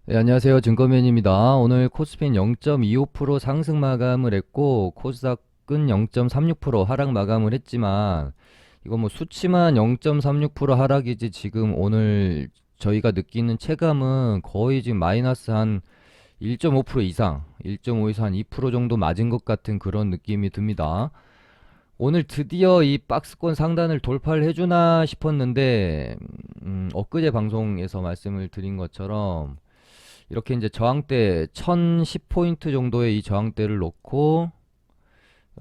네, 안녕하세요. 증권맨입니다. 오늘 코스피는 0.25% 상승 마감을 했고, 코스닥은 0.36% 하락 마감을 했지만, 이거 뭐 수치만 0.36% 하락이지 지금 오늘 저희가 느끼는 체감은 거의 지금 마이너스 한 1.5% 이상, 1.5에서 한 2% 정도 맞은 것 같은 그런 느낌이 듭니다. 오늘 드디어 이 박스권 상단을 돌파를 해주나 싶었는데, 엊그제 방송에서 말씀을 드린 것처럼, 이렇게 이제 저항대 1010포인트 정도의 이 저항대를 놓고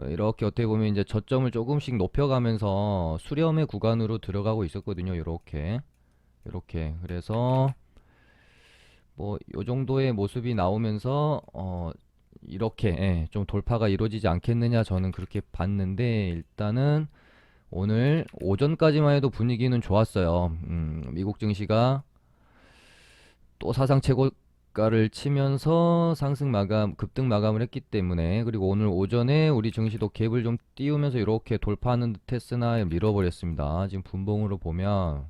이렇게 어떻게 보면 이제 저점을 조금씩 높여가면서 수렴의 구간으로 들어가고 있었거든요. 이렇게 그래서 뭐 요 정도의 모습이 나오면서 이렇게 좀 돌파가 이루어지지 않겠느냐 저는 그렇게 봤는데 일단은 오늘 오전까지만 해도 분위기는 좋았어요. 미국 증시가 또 사상 최고가를 치면서 상승 마감, 급등 마감을 했기 때문에 그리고 오늘 오전에 우리 증시도 갭을 좀 띄우면서 이렇게 돌파하는 듯 했으나 밀어버렸습니다. 지금 분봉으로 보면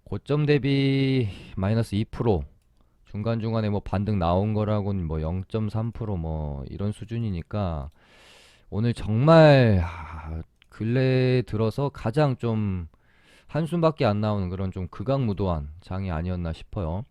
고점 대비 마이너스 2% 중간중간에 뭐 반등 나온 거라고는 뭐 0.3%뭐 이런 수준이니까 오늘 정말 근래 들어서 가장 좀 한숨밖에 안 나오는 그런 좀 극악무도한 장이 아니었나 싶어요.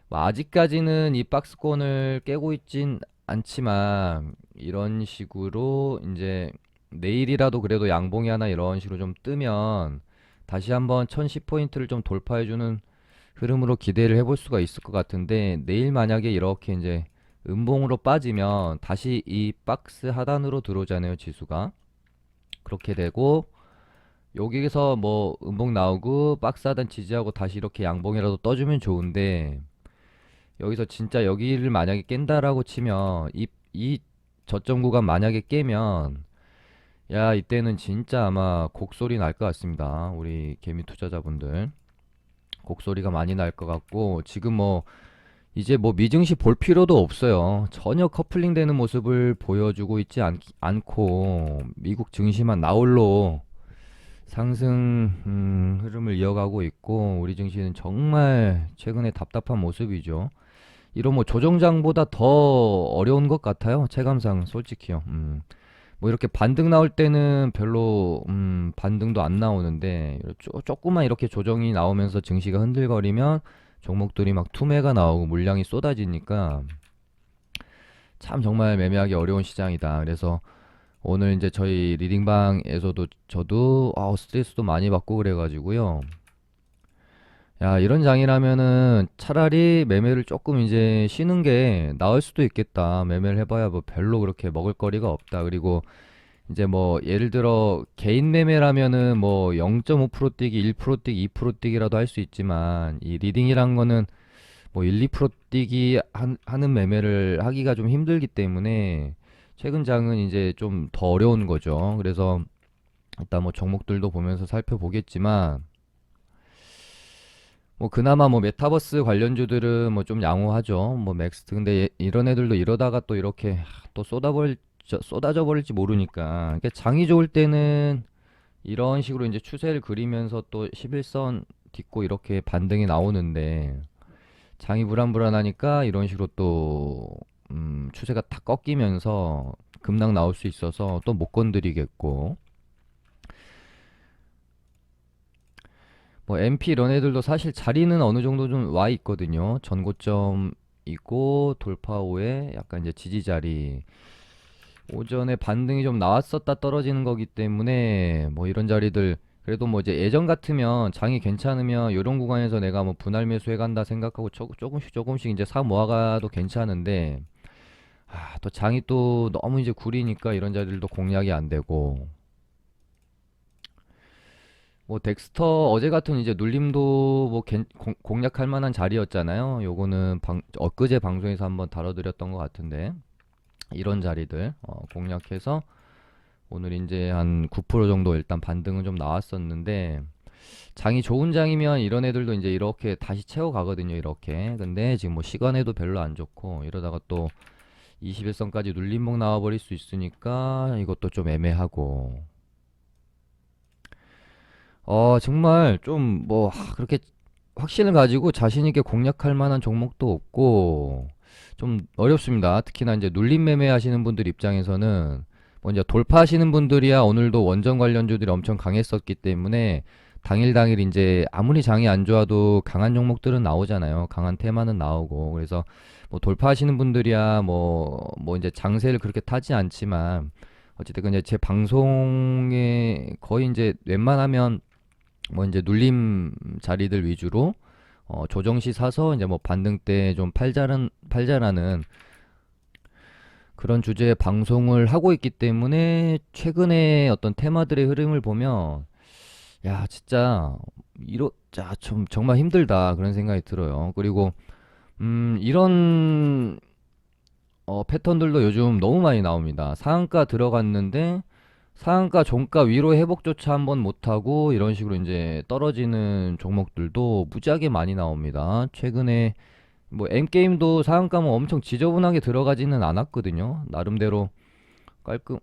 뭐 아직까지는 이 박스권을 깨고 있진 않지만 이런 식으로 이제 내일이라도 그래도 양봉이 하나 이런 식으로 좀 뜨면 다시 한번 1010포인트를 좀 돌파해주는 흐름으로 기대를 해볼 수가 있을 것 같은데 내일 만약에 이렇게 이제 음봉으로 빠지면 다시 이 박스 하단으로 들어오잖아요, 지수가. 그렇게 되고 여기서 뭐 음봉 나오고 박스 하단 지지하고 다시 이렇게 양봉이라도 떠주면 좋은데 여기서 진짜 여기를 만약에 깬다라고 치면 이 저점 구간 만약에 깨면 야 이때는 진짜 아마 곡소리 날 것 같습니다. 우리 개미 투자자분들 곡소리가 많이 날 것 같고 지금 뭐 이제 뭐 미증시 볼 필요도 없어요. 전혀 커플링 되는 모습을 보여주고 있지 않고 미국 증시만 나홀로 상승 흐름을 이어가고 있고 우리 증시는 정말 최근에 답답한 모습이죠. 이런 뭐 조정장보다 더 어려운 것 같아요. 체감상 솔직히요. 뭐 이렇게 반등 나올 때는 별로 반등도 안 나오는데 조금만 이렇게 조정이 나오면서 증시가 흔들거리면 종목들이 막 투매가 나오고 물량이 쏟아지니까 참 정말 매매하기 어려운 시장이다. 그래서 오늘 이제 저희 리딩방에서도 저도 스트레스도 많이 받고 그래가지고요. 야, 이런 장이라면은 차라리 매매를 조금 이제 쉬는 게 나을 수도 있겠다. 매매를 해봐야 뭐 별로 그렇게 먹을 거리가 없다. 그리고 이제 뭐 예를 들어 개인 매매라면은 뭐 0.5% 뛰기, 1% 뛰기, 2% 뛰기라도 할 수 있지만 이 리딩이란 거는 뭐 1, 2% 뛰기 하는 매매를 하기가 좀 힘들기 때문에 최근 장은 이제 좀 더 어려운 거죠. 그래서 일단 뭐 종목들도 보면서 살펴보겠지만 뭐 그나마 뭐 메타버스 관련주들은 뭐 좀 양호하죠. 뭐 맥스트 근데 이런 애들도 이러다가 또 이렇게 또 쏟아져 버릴지 모르니까. 그러니까 장이 좋을 때는 이런 식으로 이제 추세를 그리면서 또 11선 딛고 이렇게 반등이 나오는데 장이 불안불안하니까 이런 식으로 또 추세가 탁 꺾이면서 급락 나올 수 있어서 또 못 건드리겠고 뭐 MP 이런 애들도 사실 자리는 어느 정도 좀 와 있거든요. 전고점 있고 돌파 후에 약간 이제 지지 자리. 오전에 반등이 좀 나왔었다 떨어지는 거기 때문에 뭐 이런 자리들 그래도 뭐 이제 예전 같으면 장이 괜찮으면 이런 구간에서 내가 뭐 분할 매수해 간다 생각하고 조금씩 이제 사 모아가도 괜찮은데 또 장이 또 너무 이제 구리니까 이런 자리들도 공략이 안 되고 뭐 덱스터 어제 같은 이제 눌림도 뭐 공략할 만한 자리였잖아요. 요거는 엊그제 방송에서 한번 다뤄드렸던 것 같은데 이런 자리들 공략해서 오늘 이제 한 9% 정도 일단 반등은 좀 나왔었는데 장이 좋은 장이면 이런 애들도 이제 이렇게 다시 채워가거든요. 이렇게 근데 지금 뭐 시간에도 별로 안 좋고 이러다가 또 21선까지 눌림목 나와버릴 수 있으니까 이것도 좀 애매하고 정말 좀 뭐 그렇게 확신을 가지고 자신 있게 공략할 만한 종목도 없고 좀 어렵습니다. 특히나 이제 눌림 매매 하시는 분들 입장에서는 뭐 이제 돌파하시는 분들이야 오늘도 원전 관련주들이 엄청 강했었기 때문에 당일 이제 아무리 장이 안 좋아도 강한 종목들은 나오잖아요. 강한 테마는 나오고. 그래서 뭐 돌파하시는 분들이야 뭐 이제 장세를 그렇게 타지 않지만 어쨌든 이제 제 방송에 거의 이제 웬만하면 뭐 이제 눌림 자리들 위주로 조정시 사서 이제 뭐 반등 때 좀 팔자라는 그런 주제의 방송을 하고 있기 때문에 최근에 어떤 테마들의 흐름을 보면 야 진짜 좀 정말 힘들다 그런 생각이 들어요. 그리고 이런 패턴들도 요즘 너무 많이 나옵니다. 상한가 들어갔는데 상한가 종가 위로 회복조차 한번 못하고 이런 식으로 이제 떨어지는 종목들도 무지하게 많이 나옵니다. 최근에 뭐 M게임도 상한가 뭐 엄청 지저분하게 들어가지는 않았거든요. 나름대로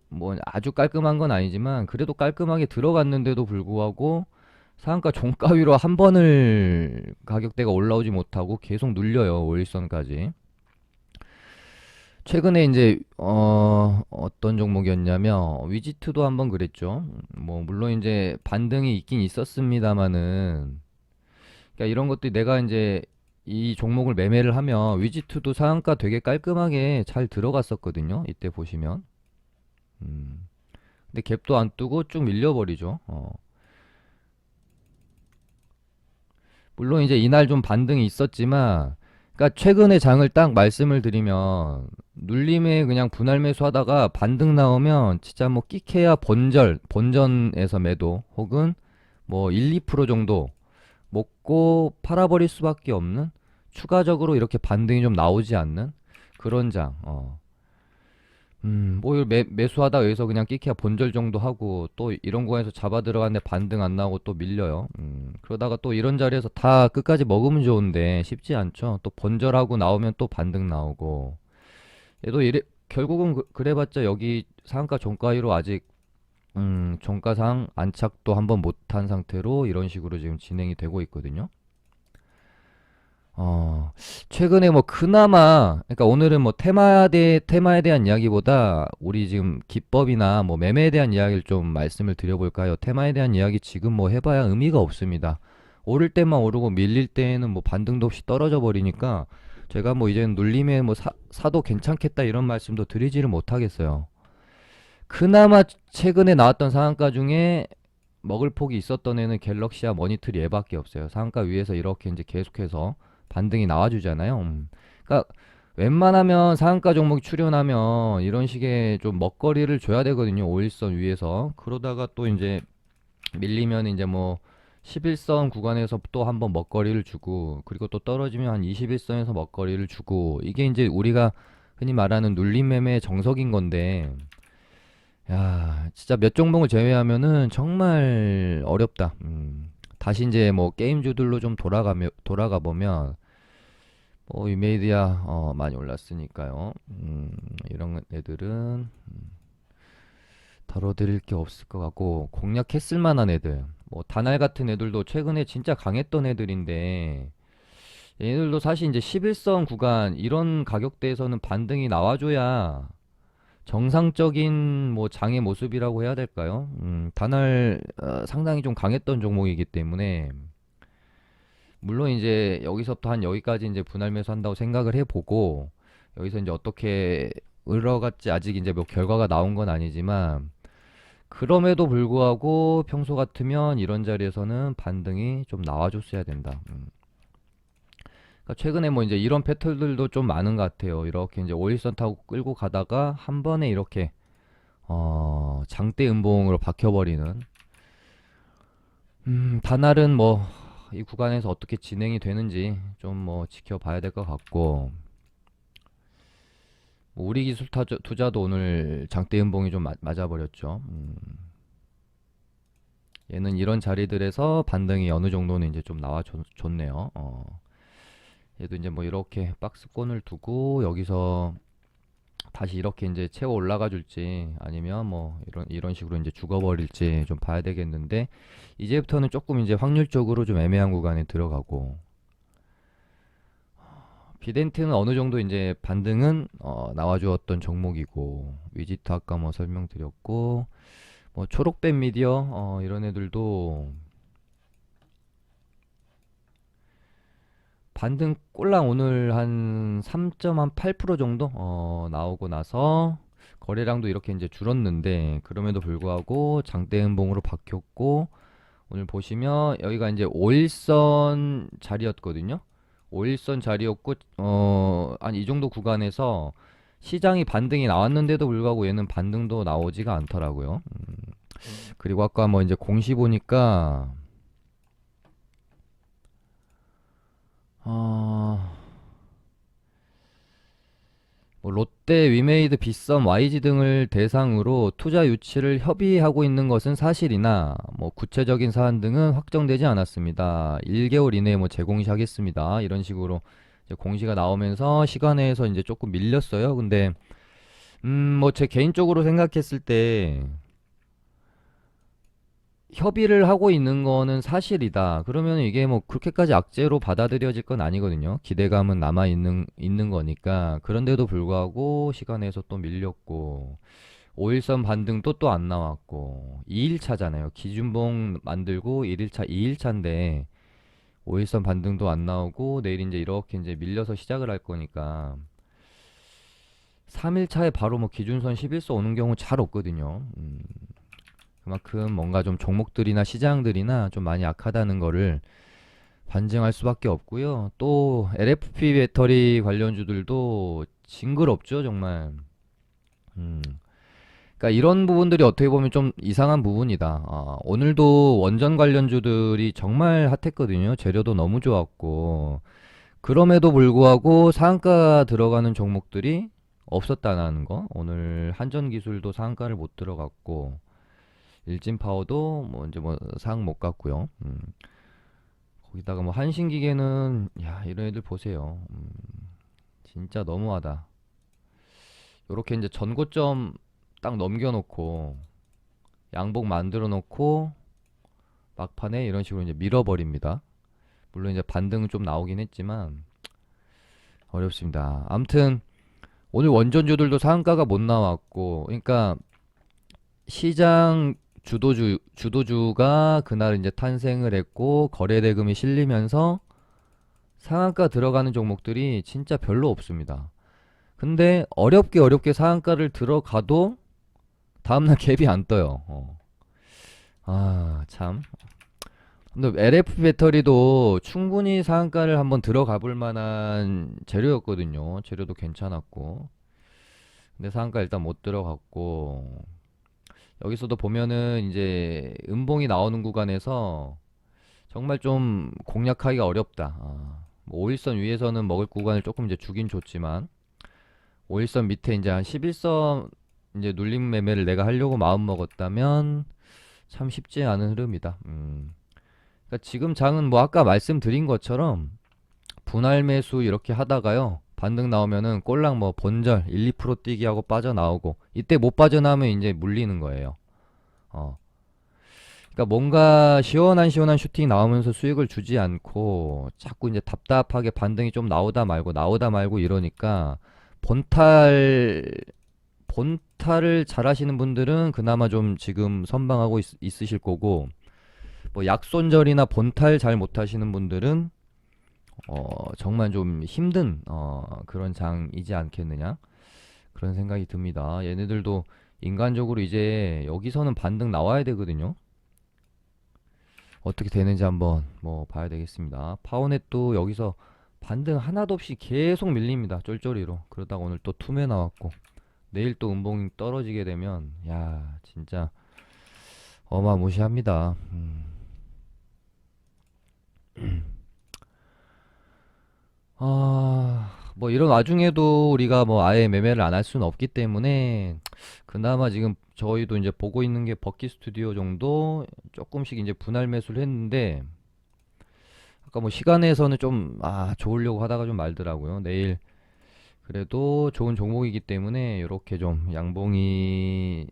뭐 아주 깔끔한 건 아니지만 그래도 깔끔하게 들어갔는데도 불구하고 상한가 종가 위로 한 번을 가격대가 올라오지 못하고 계속 눌려요. 5일선까지. 최근에 이제 어떤 종목이었냐면 위지트도 한번 그랬죠. 뭐 물론 이제 반등이 있긴 있었습니다마는 그러니까 이런 것들이 내가 이제 이 종목을 매매를 하면 위지트도 상한가 되게 깔끔하게 잘 들어갔었거든요. 이때 보시면. 음. 근데 갭도 안 뜨고 쭉 밀려버리죠. 물론 이제 이날 좀 반등이 있었지만 그러니까 최근에 장을 딱 말씀을 드리면 눌림에 그냥 분할 매수하다가 반등 나오면 진짜 뭐 끼케야 본전에서 매도 혹은 뭐 1, 2% 정도 먹고 팔아버릴 수밖에 없는 추가적으로 이렇게 반등이 좀 나오지 않는 그런 장. 뭐 매수하다가 여기서 그냥 끼케야 본절 정도 하고 또 이런 구간에서 잡아 들어갔는데 반등 안 나오고 또 밀려요. 그러다가 또 이런 자리에서 다 끝까지 먹으면 좋은데 쉽지 않죠. 또 본절하고 나오면 또 반등 나오고 얘도 결국은 그래봤자 여기 상한가 종가위로 아직 종가상 안착도 한번 못한 상태로 이런 식으로 지금 진행이 되고 있거든요. 어, 최근에 뭐 그나마, 그러니까 오늘은 뭐 테마에 대한 이야기보다 우리 지금 기법이나 뭐 매매에 대한 이야기를 좀 말씀을 드려볼까요? 테마에 대한 이야기 지금 뭐 해봐야 의미가 없습니다. 오를 때만 오르고 밀릴 때에는 뭐 반등도 없이 떨어져 버리니까 제가 뭐 이제는 눌림에 뭐 사도 괜찮겠다 이런 말씀도 드리지를 못하겠어요. 그나마 최근에 나왔던 상한가 중에 먹을 폭이 있었던 애는 갤럭시와 머니트리 얘밖에 없어요. 상한가 위에서 이렇게 이제 계속해서 반등이 나와주잖아요. 그러니까 웬만하면 상한가 종목이 출현하면 이런 식의 좀 먹거리를 줘야 되거든요. 5일선 위에서. 그러다가 또 이제 밀리면 이제 뭐 11선 구간에서 또 한번 먹거리를 주고 그리고 또 떨어지면 한 21선에서 먹거리를 주고 이게 이제 우리가 흔히 말하는 눌림 매매의 정석인 건데 야, 진짜 몇 종목을 제외하면은 정말 어렵다. 다시 이제 뭐 게임주들로 좀 돌아가 보면 위메이드야 많이 올랐으니까요. 이런 애들은 덜어드릴 게 없을 것 같고 공략했을 만한 애들 뭐 다날 같은 애들도 최근에 진짜 강했던 애들인데 얘들도 사실 이제 11선 구간 이런 가격대에서는 반등이 나와줘야 정상적인 뭐 장의 모습이라고 해야 될까요? 단월 상당히 좀 강했던 종목이기 때문에 물론 이제 여기서부터 한 여기까지 이제 분할 매수한다고 생각을 해보고 여기서 이제 어떻게 흘러갔지 아직 이제 뭐 결과가 나온 건 아니지만 그럼에도 불구하고 평소 같으면 이런 자리에서는 반등이 좀 나와줬어야 된다. 그러니까 최근에 뭐 이제 이런 패턴들도 좀 많은 것 같아요. 이렇게 이제 5일선 타고 끌고 가다가 한 번에 이렇게 장대 음봉으로 박혀버리는 다날은 뭐 이 구간에서 어떻게 진행이 되는지 좀 뭐 지켜봐야 될 것 같고 뭐 우리 기술 투자도 오늘 장대 음봉이 좀 맞아버렸죠. 얘는 이런 자리들에서 반등이 어느 정도는 이제 좀 나와줬네요. 얘도 이제 뭐 이렇게 박스권을 두고 여기서 다시 이렇게 이제 채워 올라가 줄지 아니면 뭐 이런 식으로 이제 죽어버릴지 좀 봐야 되겠는데 이제부터는 조금 이제 확률적으로 좀 애매한 구간에 들어가고 비덴트는 어느 정도 이제 반등은 나와주었던 종목이고 위지트 아까 뭐 설명드렸고 뭐 초록뱀 미디어 이런 애들도 반등 꼴랑 오늘 한 3.8% 정도 나오고 나서 거래량도 이렇게 이제 줄었는데 그럼에도 불구하고 장대 음봉으로 바뀌었고 오늘 보시면 여기가 이제 5일선 자리였거든요. 5일선 자리였고 한 이 정도 구간에서 시장이 반등이 나왔는데도 불구하고 얘는 반등도 나오지가 않더라고요. 그리고 아까 뭐 이제 공시 보니까 어, 뭐 롯데, 위메이드, 빗썸, YG 등을 대상으로 투자 유치를 협의하고 있는 것은 사실이나 뭐 구체적인 사안 등은 확정되지 않았습니다. 1개월 이내에 뭐 재공시하겠습니다. 이런 식으로 이제 공시가 나오면서 시간에서 이제 조금 밀렸어요. 근데 뭐 제 개인적으로 생각했을 때 협의를 하고 있는 거는 사실이다. 그러면 이게 뭐 그렇게까지 악재로 받아들여질 건 아니거든요. 기대감은 있는 거니까. 그런데도 불구하고 시간에서 또 밀렸고, 5일선 반등도 또 안 나왔고, 2일차잖아요. 기준봉 만들고 1일차, 2일차인데, 5일선 반등도 안 나오고, 내일 이제 이렇게 이제 밀려서 시작을 할 거니까, 3일차에 바로 뭐 기준선 11선 오는 경우 잘 없거든요. 그만큼 뭔가 좀 종목들이나 시장들이나 좀 많이 약하다는 거를 반증할 수밖에 없고요. 또 LFP 배터리 관련주들도 징그럽죠, 정말. 음. 그러니까 이런 부분들이 어떻게 보면 좀 이상한 부분이다. 오늘도 원전 관련주들이 정말 핫했거든요. 재료도 너무 좋았고. 그럼에도 불구하고 상한가 들어가는 종목들이 없었다는 거. 오늘 한전기술도 상한가를 못 들어갔고. 일진파워도 뭐 이제 뭐 상 못 갔고요. 거기다가 뭐 한신기계는 야 이런 애들 보세요. 진짜 너무하다. 요렇게 이제 전고점 딱 넘겨놓고 양복 만들어 놓고 막판에 이런 식으로 이제 밀어버립니다. 물론 이제 반등은 좀 나오긴 했지만 어렵습니다. 암튼 오늘 원전주들도 상한가가 못 나왔고 그러니까 시장 주도주가 그날 이제 탄생을 했고 거래 대금이 실리면서 상한가 들어가는 종목들이 진짜 별로 없습니다. 근데 어렵게 상한가를 들어가도 다음날 갭이 안 떠요. 참. 근데 LF 배터리도 충분히 상한가를 한번 들어가 볼 만한 재료였거든요. 재료도 괜찮았고. 근데 상한가 일단 못 들어갔고. 여기서도 보면은 이제 음봉이 나오는 구간에서 정말 좀 공략하기가 어렵다. 뭐 5일선 위에서는 먹을 구간을 조금 이제 주긴 줬지만 5일선 밑에 이제 한 11선 이제 눌림 매매를 내가 하려고 마음 먹었다면 참 쉽지 않은 흐름이다. 그러니까 지금 장은 뭐 아까 말씀드린 것처럼 분할 매수 이렇게 하다가요. 반등 나오면은 꼴랑 뭐 본절 1, 2% 뛰기 하고 빠져나오고 이때 못 빠져나오면 이제 물리는 거예요. 어. 그러니까 뭔가 시원한 슈팅 나오면서 수익을 주지 않고 자꾸 이제 답답하게 반등이 좀 나오다 말고 이러니까 본탈 본탈을 잘 하시는 분들은 그나마 좀 지금 선방하고 있으실 거고 뭐 약손절이나 본탈 잘 못하시는 분들은 정말 좀 힘든 그런 장이지 않겠느냐 그런 생각이 듭니다. 얘네들도 인간적으로 이제 여기서는 반등 나와야 되거든요. 어떻게 되는지 한번 뭐 봐야 되겠습니다. 파워넷도 여기서 반등 하나도 없이 계속 밀립니다. 쫄쫄이로. 그러다가 오늘 또 투매 나왔고 내일 또 음봉이 떨어지게 되면 야 진짜 어마무시합니다. 뭐 이런 와중에도 우리가 뭐 아예 매매를 안 할 수는 없기 때문에 그나마 지금 저희도 이제 보고 있는 게 버킷 스튜디오 정도 조금씩 이제 분할 매수를 했는데 아까 뭐 시간에서는 좀 좋으려고 하다가 좀 말더라고요. 내일 그래도 좋은 종목이기 때문에 이렇게 좀 양봉이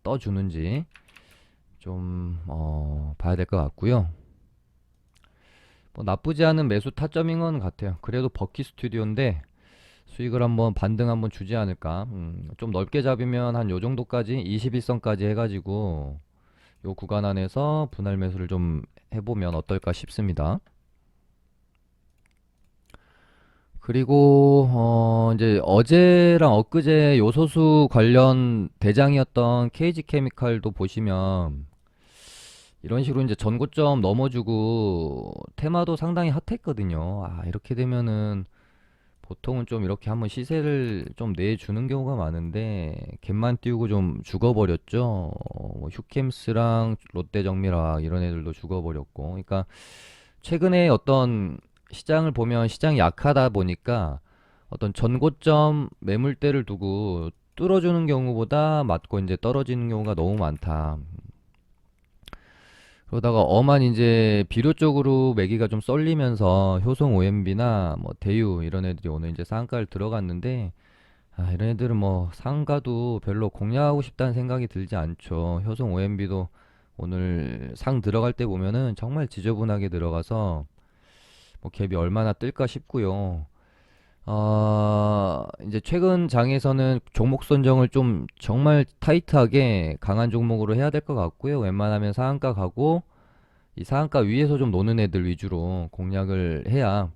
떠주는지 좀 봐야 될 것 같고요. 뭐 나쁘지 않은 매수 타점인 건 같아요. 그래도 버키 스튜디오인데 수익을 한번 반등 한번 주지 않을까. 좀 넓게 잡으면 한 요 정도까지 21선까지 해가지고 요 구간 안에서 분할 매수를 좀 해보면 어떨까 싶습니다. 그리고 이제 어제랑 엊그제 요소수 관련 대장이었던 KG 케미칼도 보시면 이런 식으로 이제 전고점 넘어주고 테마도 상당히 핫했거든요. 아, 이렇게 되면은 보통은 좀 이렇게 한번 시세를 좀 내주는 경우가 많은데 갭만 띄우고 좀 죽어버렸죠. 뭐 휴캠스랑 롯데정밀화학 이런 애들도 죽어버렸고. 그러니까 최근에 어떤 시장을 보면 시장이 약하다 보니까 어떤 전고점 매물대를 두고 뚫어주는 경우보다 맞고 이제 떨어지는 경우가 너무 많다. 그러다가 엄한 이제 비료 쪽으로 매기가 좀 쏠리면서 효성 OMB나 뭐 대유 이런 애들이 오늘 이제 상한가를 들어갔는데 아, 이런 애들은 뭐 상가도 별로 공략하고 싶다는 생각이 들지 않죠. 효성 OMB도 오늘 상 들어갈 때 보면은 정말 지저분하게 들어가서 뭐 갭이 얼마나 뜰까 싶고요. 이제 최근 장에서는 종목 선정을 좀 정말 타이트하게 강한 종목으로 해야 될 것 같고요. 웬만하면 상한가 가고 이 상한가 위에서 좀 노는 애들 위주로 공략을 해야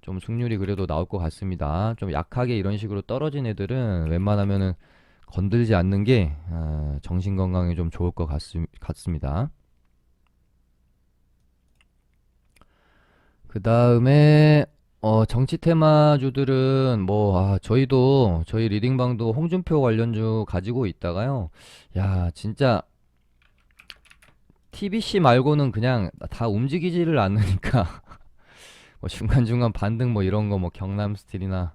좀 승률이 그래도 나올 것 같습니다. 좀 약하게 이런 식으로 떨어진 애들은 웬만하면은 건들지 않는 게 정신 건강에 좀 좋을 것 같습니다. 그 다음에 정치 테마주들은 뭐 저희도 저희 리딩방도 홍준표 관련주 가지고 있다가요. 야 진짜 TBC 말고는 그냥 다 움직이지를 않으니까 뭐 중간중간 반등 뭐 이런 거 뭐 경남스틸이나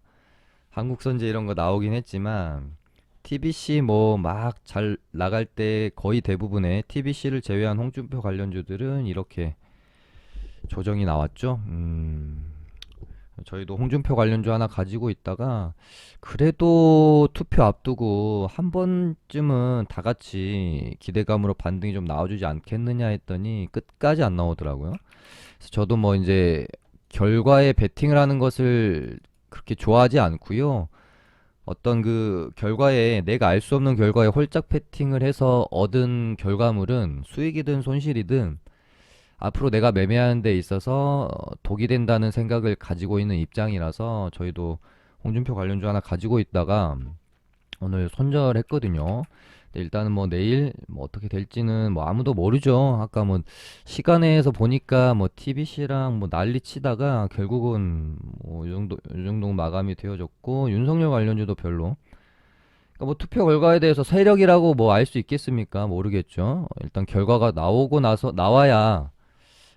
한국선제 이런 거 나오긴 했지만 TBC 뭐 막 잘 나갈 때 거의 대부분의 TBC를 제외한 홍준표 관련주들은 이렇게 조정이 나왔죠. 저희도 홍준표 관련주 하나 가지고 있다가 그래도 투표 앞두고 한 번쯤은 다 같이 기대감으로 반등이 좀 나와주지 않겠느냐 했더니 끝까지 안 나오더라고요. 그래서 저도 뭐 이제 결과에 베팅을 하는 것을 그렇게 좋아하지 않고요. 어떤 그 결과에 내가 알 수 없는 결과에 홀짝 베팅을 해서 얻은 결과물은 수익이든 손실이든 앞으로 내가 매매하는 데 있어서 독이 된다는 생각을 가지고 있는 입장이라서 저희도 홍준표 관련주 하나 가지고 있다가 오늘 손절했거든요. 근데 일단은 뭐 내일 뭐 어떻게 될지는 뭐 아무도 모르죠. 아까 뭐 시간에서 보니까 뭐 TBC랑 뭐 난리 치다가 결국은 뭐 이 정도 마감이 되어졌고 윤석열 관련주도 별로. 그러니까 뭐 투표 결과에 대해서 세력이라고 뭐 알 수 있겠습니까? 모르겠죠. 일단 결과가 나오고 나서 나와야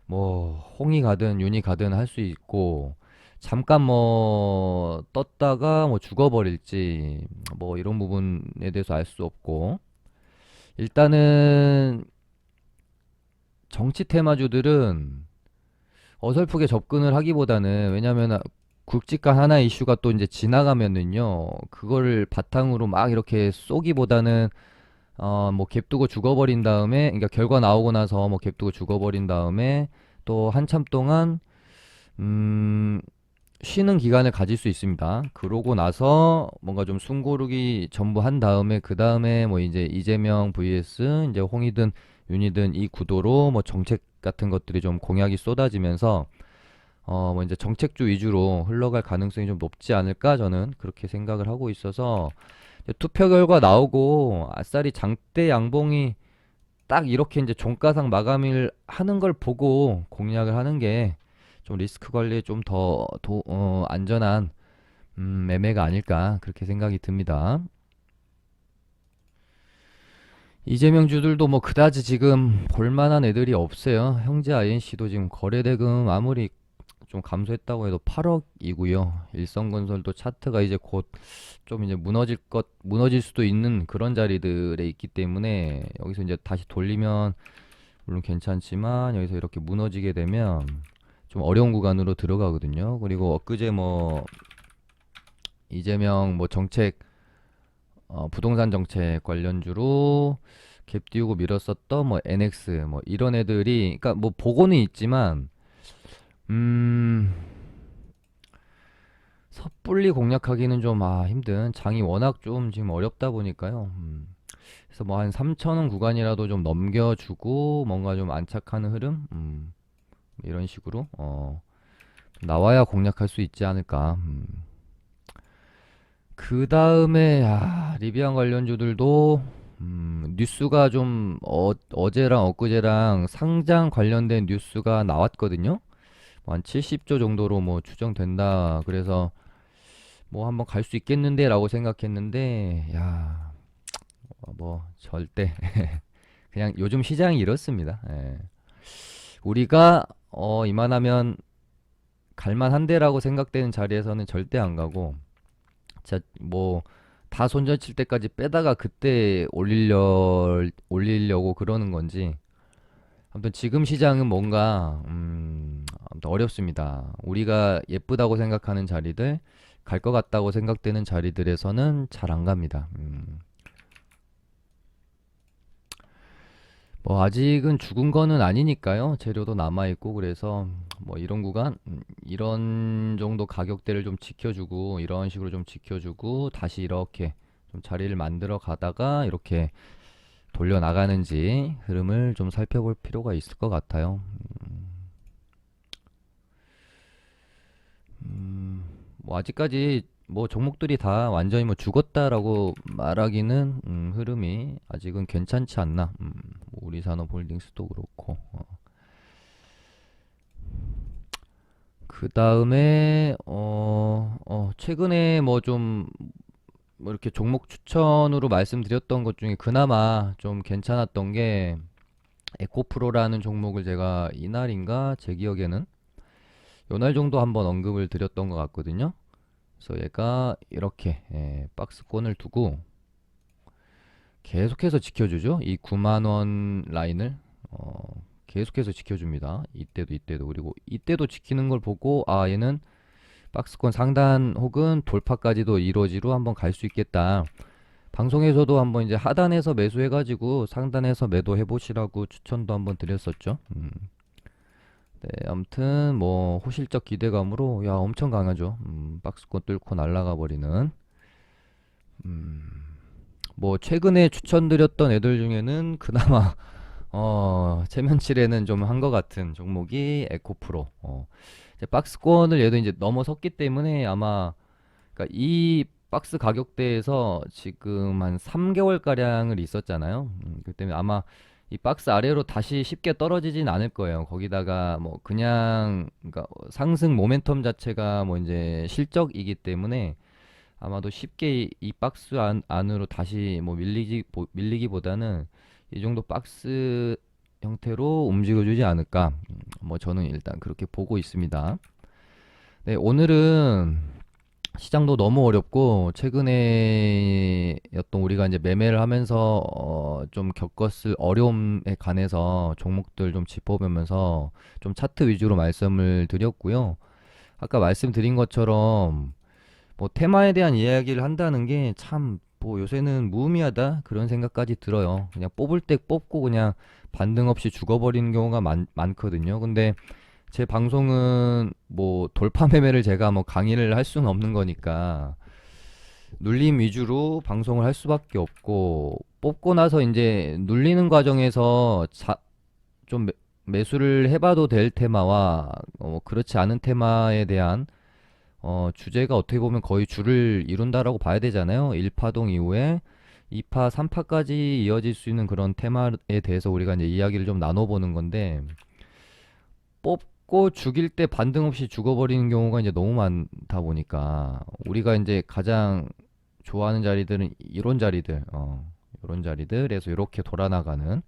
뭐 홍이 가든 윤이 가든 할 수 있고 잠깐 뭐 떴다가 뭐 죽어버릴지 뭐 이런 부분에 대해서 알 수 없고 일단은 정치 테마주들은 어설프게 접근을 하기보다는 왜냐면 굵직한 하나 이슈가 또 이제 지나가면은요 그거를 바탕으로 막 이렇게 쏘기보다는 뭐 갭 두고 죽어버린 다음에 그러니까 결과 나오고 나서 뭐 갭 두고 죽어버린 다음에 또 한참 동안 음 쉬는 기간을 가질 수 있습니다. 그러고 나서 뭔가 좀 숨고르기 전부 한 다음에 그 다음에 뭐 이제 이재명 vs 이제 홍이든 윤이든 이 구도로 뭐 정책 같은 것들이 좀 공약이 쏟아지면서 뭐 이제 정책주 위주로 흘러갈 가능성이 좀 높지 않을까 저는 그렇게 생각을 하고 있어서 투표 결과 나오고 아싸리 장대 양봉이 딱 이렇게 이제 종가상 마감을 하는 걸 보고 공략을 하는 게 좀 리스크 관리에 좀 더 안전한 매매가 아닐까 그렇게 생각이 듭니다. 이재명 주들도 뭐 그다지 지금 볼만한 애들이 없어요. 형제 INC도 지금 거래대금 아무리 좀 감소했다고 해도 8억이고요. 일성건설도 차트가 이제 곧 좀 이제 무너질 수도 있는 그런 자리들에 있기 때문에 여기서 이제 다시 돌리면 물론 괜찮지만 여기서 이렇게 무너지게 되면 좀 어려운 구간으로 들어가거든요. 그리고 엊그제 뭐 이재명 뭐 정책, 부동산 정책 관련주로 갭 띄우고 밀었었던 뭐 NX 뭐 이런 애들이, 그러니까 뭐 보고는 있지만, 음, 섣불리 공략하기는 좀 힘든, 장이 워낙 좀 지금 어렵다 보니까요. 그래서 뭐 한 3천원 구간이라도 좀 넘겨주고 뭔가 좀 안착하는 흐름, 이런 식으로 나와야 공략할 수 있지 않을까. 그 다음에 리비안 관련주들도 뉴스가 좀 어제랑 엊그제랑 상장 관련된 뉴스가 나왔거든요. 뭐한 70조 정도로 뭐 추정된다. 그래서 뭐 한번 갈 수 있겠는데 라고 생각했는데, 뭐 절대 그냥 요즘 시장이 이렇습니다. 예. 우리가 이만하면 갈만한데라고 생각되는 자리에서는 절대 안 가고, 진짜 뭐 다 손절 칠 때까지 빼다가 그때 올리려고 그러는 건지. 아무튼 지금 시장은 뭔가 아무튼 어렵습니다. 우리가 예쁘다고 생각하는 자리들, 갈 것 같다고 생각되는 자리들에서는 잘 안 갑니다. 뭐 아직은 죽은 거는 아니니까요. 재료도 남아 있고, 그래서 뭐 이런 구간, 이런 정도 가격대를 좀 지켜주고, 이런 식으로 좀 지켜주고, 다시 이렇게 좀 자리를 만들어 가다가 이렇게 돌려 나가는지 흐름을 좀 살펴볼 필요가 있을 것 같아요. 뭐 아직까지 뭐 종목들이 다 완전히 뭐 죽었다라고 말하기는, 흐름이 아직은 괜찮지 않나. 뭐 우리산업홀딩스도 그렇고. 그 다음에 최근에 뭐 좀 뭐 이렇게 종목 추천으로 말씀드렸던 것 중에 그나마 좀 괜찮았던 게 에코프로라는 종목을 제가 이날인가 제 기억에는 요날 정도 한번 언급을 드렸던 것 같거든요. 그래서 얘가 이렇게 박스권을 두고 계속해서 지켜주죠. 이 9만 원 라인을 계속해서 지켜줍니다. 이때도 그리고 이때도 지키는 걸 보고 얘는 박스권 상단 혹은 돌파까지도 이루어지로 한번 갈 수 있겠다. 방송에서도 한번 이제 하단에서 매수해가지고 상단에서 매도해 보시라고 추천도 한번 드렸었죠. 네, 아무튼 뭐 호실적 기대감으로 엄청 강하죠. 박스권 뚫고 날아가 버리는. 음, 뭐 최근에 추천드렸던 애들 중에는 그나마 체면치레는 좀 한 것 같은 종목이 에코프로. 이제 박스권을 얘도 이제 넘어섰기 때문에 아마, 그러니까 이 박스 가격대에서 지금 한 3개월 가량을 있었잖아요. 그 때문에 아마 이 박스 아래로 다시 쉽게 떨어지진 않을 거예요. 거기다가 뭐 그냥, 그러니까 상승 모멘텀 자체가 뭐 이제 실적이기 때문에 아마도 쉽게 이 박스 안으로 다시 뭐 밀리기보다는 이 정도 박스 형태로 움직여주지 않을까. 뭐 저는 일단 그렇게 보고 있습니다. 네, 오늘은 시장도 너무 어렵고 최근에 우리가 이제 매매를 하면서 좀 겪었을 어려움에 관해서 종목들 좀 짚어보면서 좀 차트 위주로 말씀을 드렸고요. 아까 말씀드린 것처럼 뭐 테마에 대한 이야기를 한다는 게 참 뭐 요새는 무의미하다 그런 생각까지 들어요. 그냥 뽑을 때 뽑고 그냥 반등 없이 죽어버리는 경우가 많거든요. 근데 제 방송은 뭐 돌파 매매를 제가 뭐 강의를 할 수는 없는 거니까 눌림 위주로 방송을 할 수밖에 없고, 뽑고 나서 이제 눌리는 과정에서 좀 매수를 해봐도 될 테마와 그렇지 않은 테마에 대한 주제가 어떻게 보면 거의 줄을 이룬다라고 봐야 되잖아요. 1파동 이후에 2파, 3파까지 이어질 수 있는 그런 테마에 대해서 우리가 이제 이야기를 좀 나눠보는 건데, 뽑고 죽일 때 반등 없이 죽어버리는 경우가 이제 너무 많다 보니까 우리가 이제 가장 좋아하는 자리들은 이런 자리들, 이런 자리들에서 이렇게 돌아나가는,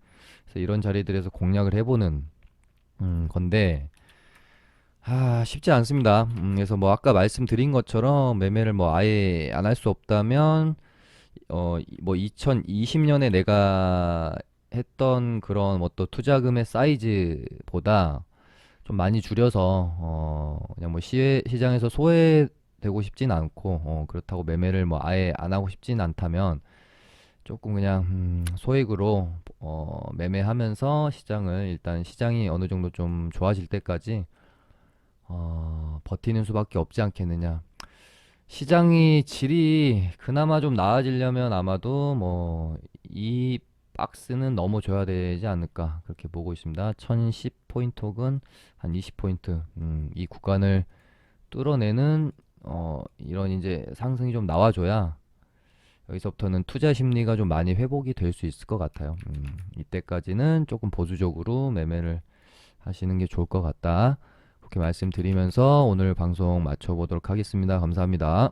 그래서 이런 자리들에서 공략을 해보는 건데, 쉽지 않습니다. 그래서 뭐 아까 말씀드린 것처럼 매매를 뭐 아예 안 할 수 없다면 뭐 2020년에 내가 했던 그런 뭐 또 투자금의 사이즈보다 좀 많이 줄여서 그냥 뭐 시장에서 소외되는 되고 싶진 않고, 그렇다고 매매를 뭐 아예 안 하고 싶진 않다면 조금 그냥 소액으로 매매하면서 시장을 일단 시장이 어느 정도 좀 좋아질 때까지 버티는 수밖에 없지 않겠느냐. 시장이 질이 그나마 좀 나아지려면 아마도 뭐 이 박스는 넘어줘야 되지 않을까 그렇게 보고 있습니다. 1010포인트 혹은 한 20포인트 이 구간을 뚫어내는 이런 이제 상승이 좀 나와줘야 여기서부터는 투자 심리가 좀 많이 회복이 될 수 있을 것 같아요. 이때까지는 조금 보수적으로 매매를 하시는 게 좋을 것 같다. 그렇게 말씀드리면서 오늘 방송 마쳐보도록 하겠습니다. 감사합니다.